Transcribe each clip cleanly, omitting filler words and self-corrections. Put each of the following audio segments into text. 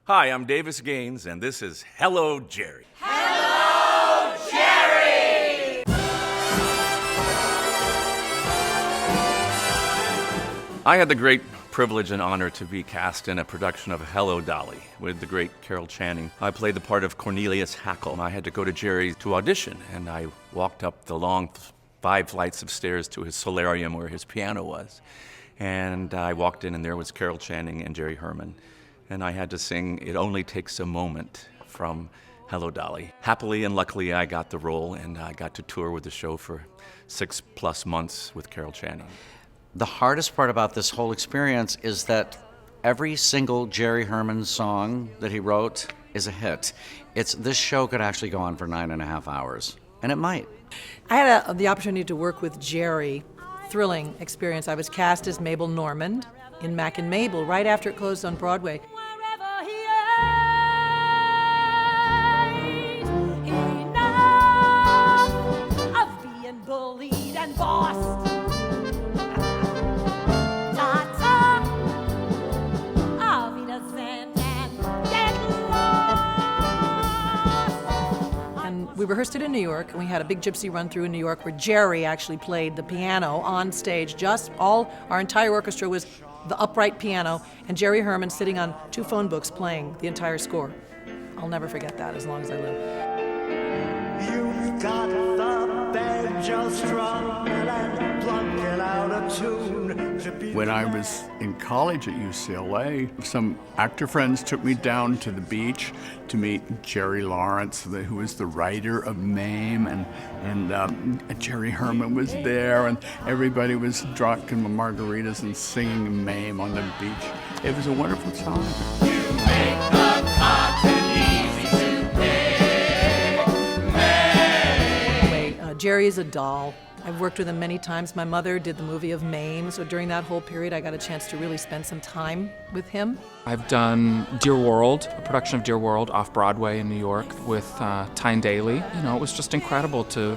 Hi, I'm Davis Gaines, and this is Hello, Jerry. Hello, Jerry! I had the great privilege and honor to be cast in a production of Hello, Dolly with the great Carole Channing. I played the part of Cornelius Hackle. I had to go to Jerry to audition, and I walked up the long 5 flights of stairs to his solarium where his piano was. And I walked in, and there was Carole Channing and Jerry Herman. And I had to sing It Only Takes a Moment from Hello, Dolly. Happily and luckily, I got the role, and I got to tour with the show for 6+ months with Carole Channing. The hardest part about this whole experience is that every single Jerry Herman song that he wrote is a hit. This show could actually go on for 9.5 hours, and it might. I had the opportunity to work with Jerry. Thrilling experience. I was cast as Mabel Normand in Mac and Mabel right after it closed on Broadway. We rehearsed it in New York, and we had a big gypsy run through in New York where Jerry actually played the piano on stage. Our entire orchestra was the upright piano, and Jerry Herman sitting on 2 phone books playing the entire score. I'll never forget that as long as I live. You've got the banjo strum and plucked it out of tune. When I was in college at UCLA, some actor friends took me down to the beach to meet Jerry Lawrence, who was the writer of Mame, and Jerry Herman was there, and everybody was drunk in margaritas and singing Mame on the beach. It was a wonderful time. You make the cotton easy to pick, Jerry is a doll. I've worked with him many times. My mother did the movie of Mame, so during that whole period I got a chance to really spend some time with him. I've done Dear World, a production of Dear World off Broadway in New York with Tyne Daly. You know, it was just incredible to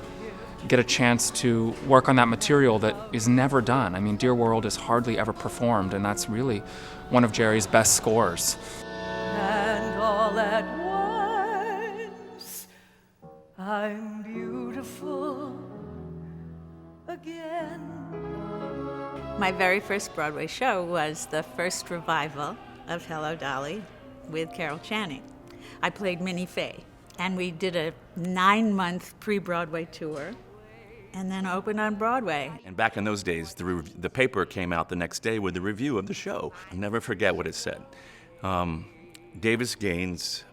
get a chance to work on that material that is never done. I mean, Dear World is hardly ever performed, and that's really one of Jerry's best scores. And all at once, I'm beautiful again. My very first Broadway show was the first revival of Hello, Dolly with Carole Channing. I played Minnie Fay, and we did a 9-month pre-Broadway tour and then opened on Broadway. And back in those days, the paper came out the next day with the review of the show. I'll never forget what it said. Davis Gaines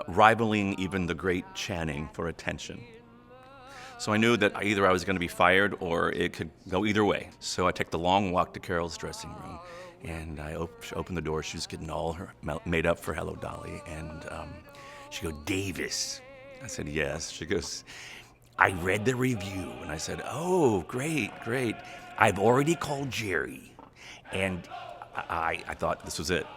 rivaling even the great Channing for attention. So I knew that either I was going to be fired or it could go either way. So I took the long walk to Carole's dressing room, and I opened the door. She was getting all her made up for Hello, Dolly. And she goes, "Davis." I said, "Yes." She goes, "I read the review." And I said, "Oh, great, great. I've already called Jerry." And I thought this was it.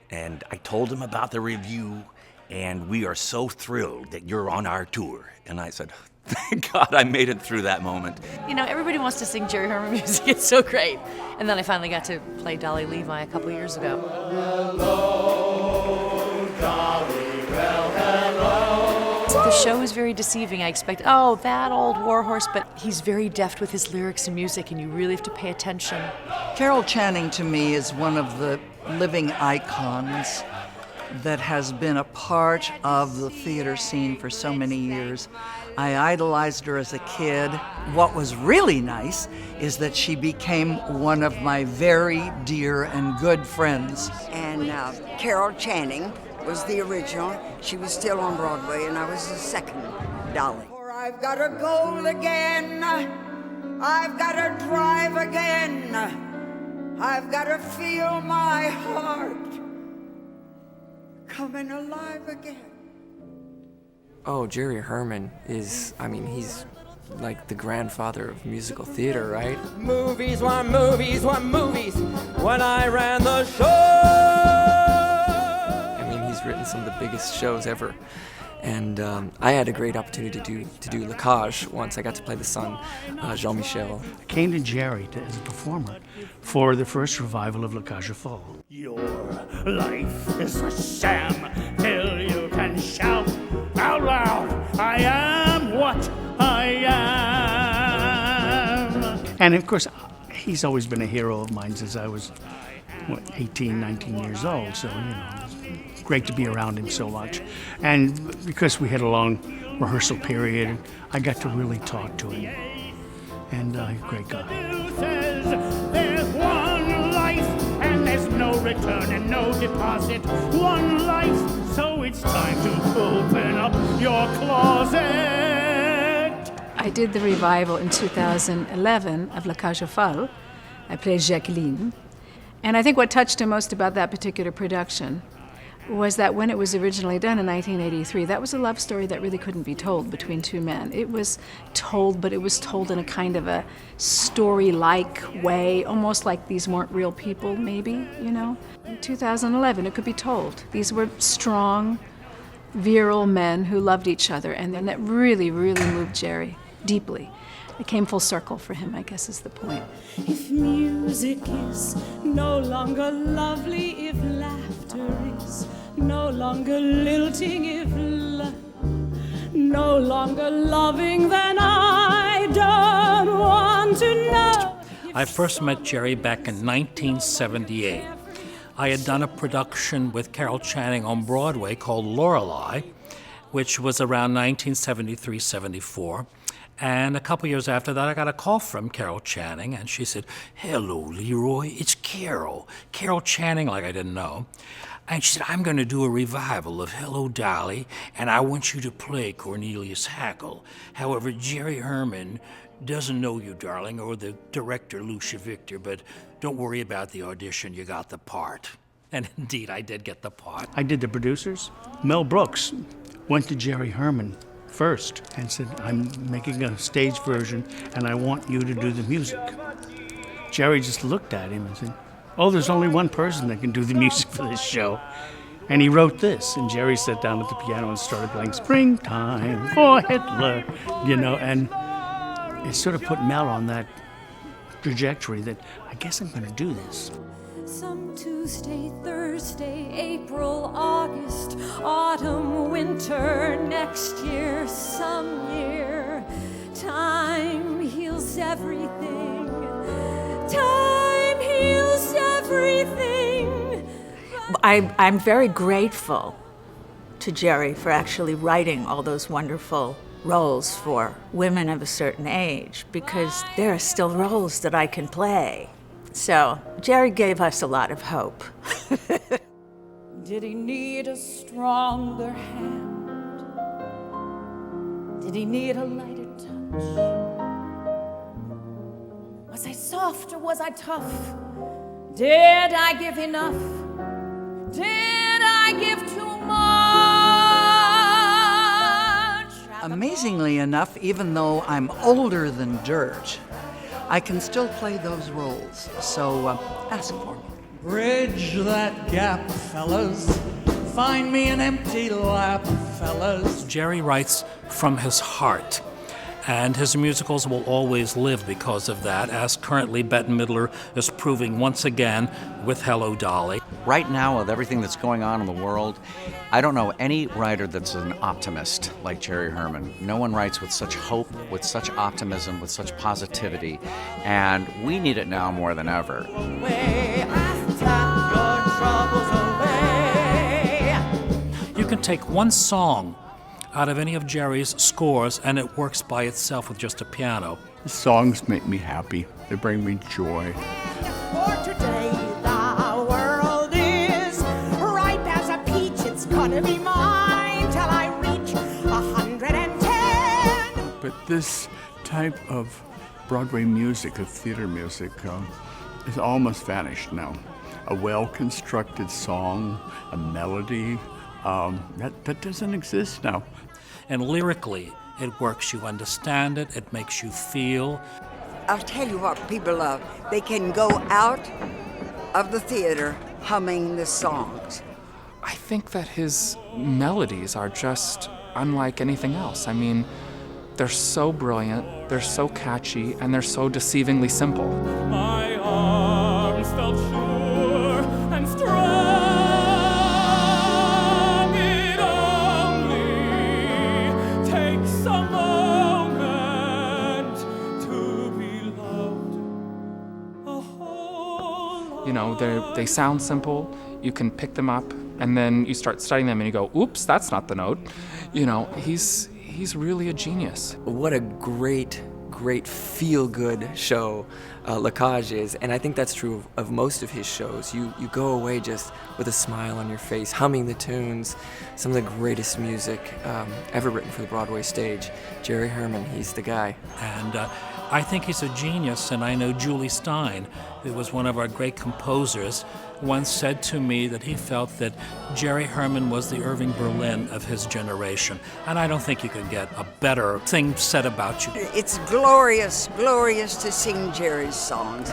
And I told him about the review, and we are so thrilled that you're on our tour. And I said, thank God I made it through that moment. You know, everybody wants to sing Jerry Herman music. It's so great. And then I finally got to play Dolly Levi a couple years ago. hello, Dolly, well, hello. The show is very deceiving. I expect, oh, that old warhorse, but he's very deft with his lyrics and music, and you really have to pay attention. Carole Channing, to me, is one of the living icons that has been a part of the theater scene for so many years. I idolized her as a kid. What was really nice is that she became one of my very dear and good friends. And Carole Channing was the original. She was still on Broadway, and I was the second Dolly. For I've got to go again. I've got to drive again. I've got to feel my heart coming alive again. Oh, Jerry Herman is, he's like the grandfather of musical theater, right? Movies, what movies, what movies, when I ran the show! He's written some of the biggest shows ever. And I had a great opportunity to do Le Cage once. I got to play the son, Jean-Michel. I came to Jerry as a performer for the first revival of Le Cage aux Folles. Your life is a sham. And of course, he's always been a hero of mine since I was, 18, 19 years old. So, it's great to be around him so much. And because we had a long rehearsal period, I got to really talk to him. And he's a great guy. There's one life, and there's no return and no deposit. One life, so it's time to open up your closet. I did the revival in 2011 of La Cage aux Folles. I played Jacqueline. And I think what touched him most about that particular production was that when it was originally done in 1983, that was a love story that really couldn't be told between two men. It was told, but it was told in a kind of a story-like way, almost like these weren't real people, maybe, In 2011, it could be told. These were strong, virile men who loved each other, and that really, really moved Jerry deeply. It came full circle for him, I guess is the point. If music is no longer lovely, if laughter is no longer lilting, if no longer loving, then I don't want to know. I first met Jerry back in 1978. I had done a production with Carole Channing on Broadway called Lorelei, which was around 1973-74. And a couple years after that, I got a call from Carole Channing, and she said, "Hello, Leroy, it's Carole. Carole Channing, like I didn't know." And she said, "I'm going to do a revival of Hello, Dolly, and I want you to play Cornelius Hackle. However, Jerry Herman doesn't know you, darling, or the director, Lucie Victor, but don't worry about the audition, you got the part." And indeed, I did get the part. I did the producers. Mel Brooks went to Jerry Herman first and said, "I'm making a stage version and I want you to do the music." Jerry just looked at him and said, "Oh, there's only one person that can do the music for this show." And he wrote this, and Jerry sat down at the piano and started playing "Springtime for Hitler," and it sort of put Mel on that trajectory that I guess I'm going to do this. Some Tuesday, Thursday, April, August, autumn, winter, next year, some year. Time heals everything. Time heals everything. I'm very grateful to Jerry for actually writing all those wonderful roles for women of a certain age, because there are still roles that I can play. So Jerry gave us a lot of hope. Did he need a stronger hand? Did he need a lighter touch? Was I soft or was I tough? Did I give enough? Did I give too much? Amazingly enough, even though I'm older than dirt, I can still play those roles, so ask for me. Bridge that gap, fellas. Find me an empty lap, fellas. Jerry writes from his heart, and his musicals will always live because of that, as currently Bette Midler is proving once again with Hello, Dolly. Right now, with everything that's going on in the world, I don't know any writer that's an optimist like Jerry Herman. No one writes with such hope, with such optimism, with such positivity, and we need it now more than ever. You can take one song out of any of Jerry's scores, and it works by itself with just a piano. The songs make me happy. They bring me joy. For today, the world is ripe as a peach. It's gonna be mine till I reach 110. But this type of Broadway music, of theater music, is almost vanished now. A well-constructed song, a melody, that doesn't exist now. And lyrically, it works. You understand it. It makes you feel. I'll tell you what people love. They can go out of the theater humming the songs. I think that his melodies are just unlike anything else. I mean, they're so brilliant, they're so catchy, and they're so deceivingly simple. My arms felt sure and strong. It only takes a moment to be loved. they sound simple. You can pick them up, and then you start studying them, and you go, "Oops, that's not the note." He's really a genius. What a great feel-good show La Cage is, and I think that's true of most of his shows. You go away just with a smile on your face, humming the tunes, some of the greatest music ever written for the Broadway stage. Jerry Herman, he's the guy. And I think he's a genius, and I know Julie Stein, who was one of our great composers, once said to me that he felt that Jerry Herman was the Irving Berlin of his generation. And I don't think you could get a better thing said about you. It's glorious, glorious to sing Jerry's songs.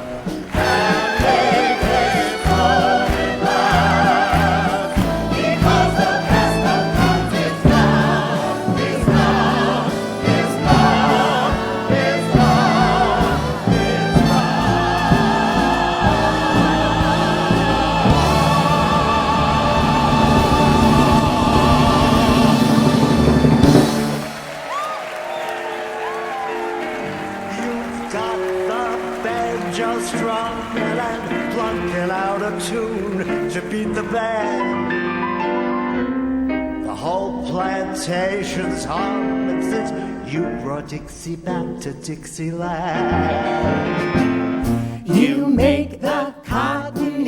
Tune to beat the band. The whole plantation's hum since you brought Dixie back to Dixieland. You make the cotton